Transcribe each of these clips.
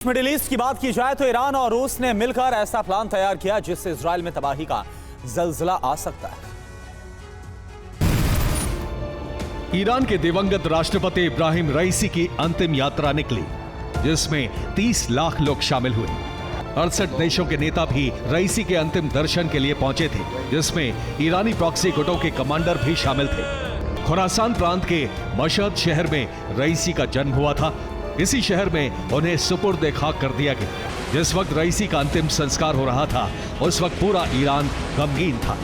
Middle east की बात की जाए तो ईरान और रूस ने मिलकर ऐसा प्लान तैयार किया जिससे इजराइल में तबाही का जलजला आ सकता है। ईरान के दिवंगत राष्ट्रपति इब्राहिम रईसी की अंतिम यात्रा निकली, जिसमें 30 लाख लोग शामिल हुए। 68 देशों के नेता भी रईसी के अंतिम दर्शन के लिए पहुंचे थे, जिसमें ईरानी प्रॉक्सी गुटों के कमांडर भी शामिल थे। खुरासान प्रांत के मशहद शहर में रईसी का जन्म हुआ था। इसी शहर में उन्हें सुपुर्द खाक कर दिया गया। जिस वक्त रईसी का अंतिम संस्कार हो रहा था, उस वक्त पूरा ईरान गमगीन था।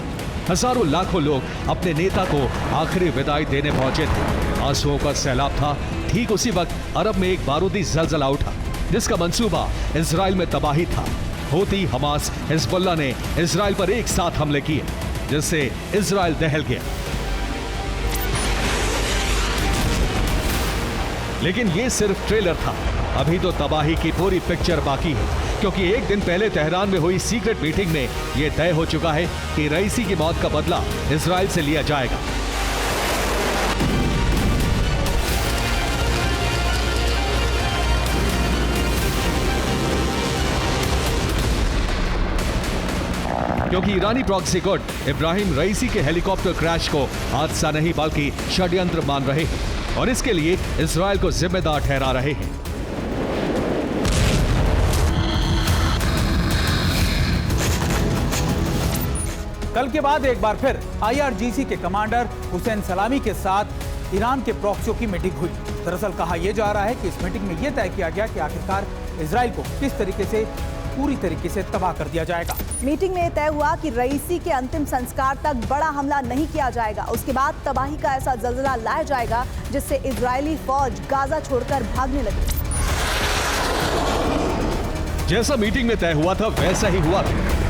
हजारों लाखों लोग अपने नेता को आखिरी विदाई देने पहुंचे थे। आंसुओं का सैलाब था। ठीक उसी वक्त अरब में एक बारूदी जलजला उठा, जिसका मंसूबा इजराइल में तबाही था। हूती, हमास, हिजबुल्लाह ने इजराइल पर एक साथ हमले किए, जिससे इजराइल दहल गया। लेकिन ये सिर्फ ट्रेलर था। अभी तो तबाही की पूरी पिक्चर बाकी है, क्योंकि एक दिन पहले तेहरान में हुई सीक्रेट मीटिंग में यह तय हो चुका है कि रईसी की मौत का बदला इजराइल से लिया जाएगा। क्योंकि ईरानी प्रॉक्सी गुट इब्राहिम रईसी के हेलीकॉप्टर क्रैश को हादसा नहीं बल्कि षड्यंत्र मान रहे हैं और इसके लिए इजराइल को जिम्मेदार ठहरा रहे हैं। कल के बाद एक बार फिर IRGC के कमांडर हुसैन सलामी के साथ ईरान के प्रॉक्सियों की मीटिंग हुई। दरअसल कहा यह जा रहा है कि इस मीटिंग में यह तय किया गया कि आखिरकार इजराइल को किस तरीके से पूरी तरीके से तबाह कर दिया जाएगा। मीटिंग में तय हुआ कि रईसी के अंतिम संस्कार तक बड़ा हमला नहीं किया जाएगा। उसके बाद तबाही का ऐसा जलजला लाया जाएगा जिससे इजरायली फौज गाजा छोड़कर भागने लगे। जैसा मीटिंग में तय हुआ था वैसा ही हुआ।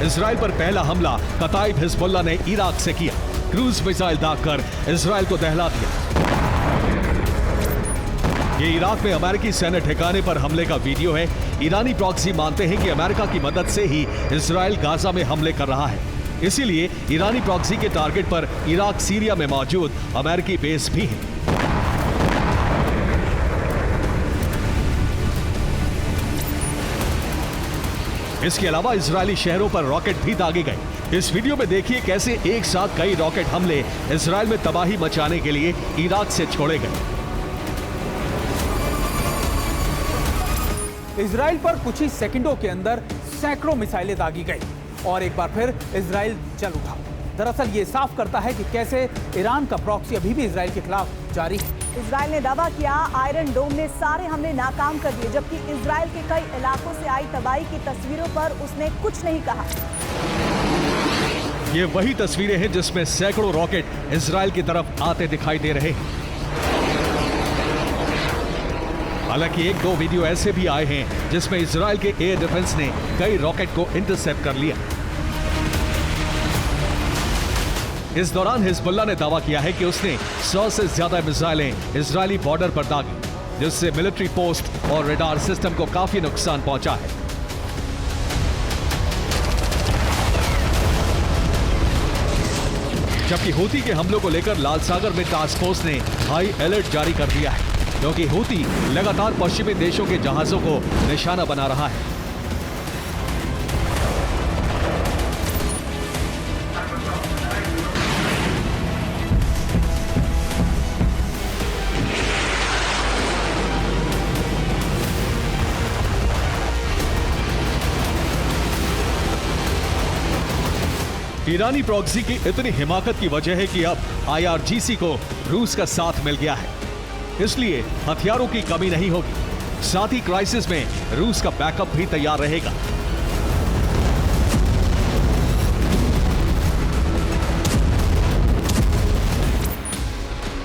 इजराइल पर पहला हमला कताइब हिजबुल्लाह ने इराक से किया। क्रूज मिसाइल दागकर इजराइल को दहला दिया। ये इराक में अमेरिकी सैन्य ठिकाने पर हमले का वीडियो है। ईरानी प्रॉक्सी मानते हैं कि अमेरिका की मदद से ही इजराइल गाजा में हमले कर रहा है। इसीलिए ईरानी प्रॉक्सी के टारगेट पर इराक, सीरिया में मौजूद अमेरिकी बेस भी है। इसके अलावा इजरायली शहरों पर रॉकेट भी दागे गए। इस वीडियो में देखिए कैसे एक साथ कई रॉकेट हमले इजराइल में तबाही मचाने के लिए इराक से छोड़े गए। इजराइल पर कुछ ही सेकंडों के अंदर सैकड़ों मिसाइलें दागी गई और एक बार फिर इजराइल जल उठा। दरअसल ये साफ करता है कि कैसे ईरान का प्रॉक्सी अभी भी इजराइल के खिलाफ जारी है। इजराइल ने दावा किया आयरन डोम ने सारे हमले नाकाम कर दिए, जबकि इजराइल के कई इलाकों से आई तबाही की तस्वीरों पर उसने कुछ नहीं कहा। ये वही तस्वीरें हैं जिसमें सैकड़ों रॉकेट इजराइल की तरफ आते दिखाई दे रहे हैं। हालांकि एक दो वीडियो ऐसे भी आए हैं जिसमें इजराइल के एयर डिफेंस ने कई रॉकेट को इंटरसेप्ट कर लिया। इस दौरान हिजबुल्लाह ने दावा किया है कि उसने 100 से ज्यादा मिसाइलें इजरायली बॉर्डर पर दागी, जिससे मिलिट्री पोस्ट और रडार सिस्टम को काफी नुकसान पहुंचा है। जबकि हूती के हमलों को लेकर लाल सागर में टास्क फोर्स ने हाई अलर्ट जारी कर दिया है, क्योंकि हूती लगातार पश्चिमी देशों के जहाजों को निशाना बना रहा है। ईरानी प्रॉक्सी की इतनी हिमाकत की वजह है कि अब IRGC को रूस का साथ मिल गया है, इसलिए हथियारों की कमी नहीं होगी। साथ ही क्राइसिस में रूस का बैकअप भी तैयार रहेगा।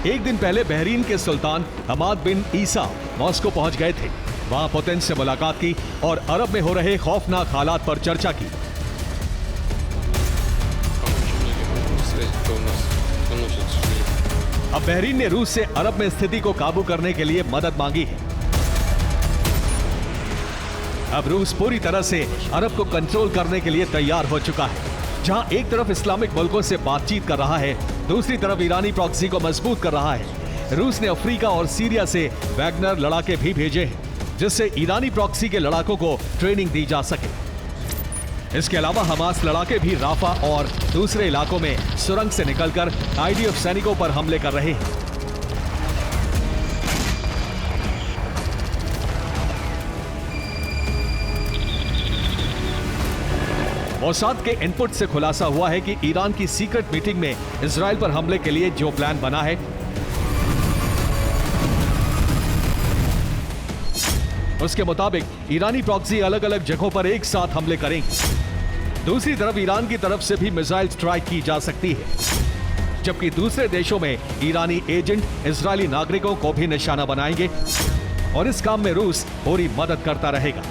एक दिन पहले बहरीन के सुल्तान हमाद बिन ईसा मॉस्को पहुंच गए थे। वहां पुतिन से मुलाकात की और अरब में हो रहे खौफनाक हालात पर चर्चा की। अब बहरीन ने रूस से अरब में स्थिति को काबू करने के लिए मदद मांगी है। अब रूस पूरी तरह से अरब को कंट्रोल करने के लिए तैयार हो चुका है। जहां एक तरफ इस्लामिक मुल्कों से बातचीत कर रहा है, दूसरी तरफ ईरानी प्रॉक्सी को मजबूत कर रहा है। रूस ने अफ्रीका और सीरिया से वैगनर लड़ाके भी भेजे हैं, जिससे ईरानी प्रॉक्सी के लड़ाकों को ट्रेनिंग दी जा सके। इसके अलावा हमास लड़ाके भी राफा और दूसरे इलाकों में सुरंग से निकलकर आईडीएफ सैनिकों पर हमले कर रहे हैं। मोसाद के इनपुट से खुलासा हुआ है कि ईरान की सीक्रेट मीटिंग में इजराइल पर हमले के लिए जो प्लान बना है उसके मुताबिक ईरानी प्रॉक्सी अलग अलग जगहों पर एक साथ हमले करेंगे। दूसरी तरफ ईरान की तरफ से भी मिसाइल स्ट्राइक की जा सकती है, जबकि दूसरे देशों में ईरानी एजेंट इजरायली नागरिकों को भी निशाना बनाएंगे और इस काम में रूस पूरी मदद करता रहेगा।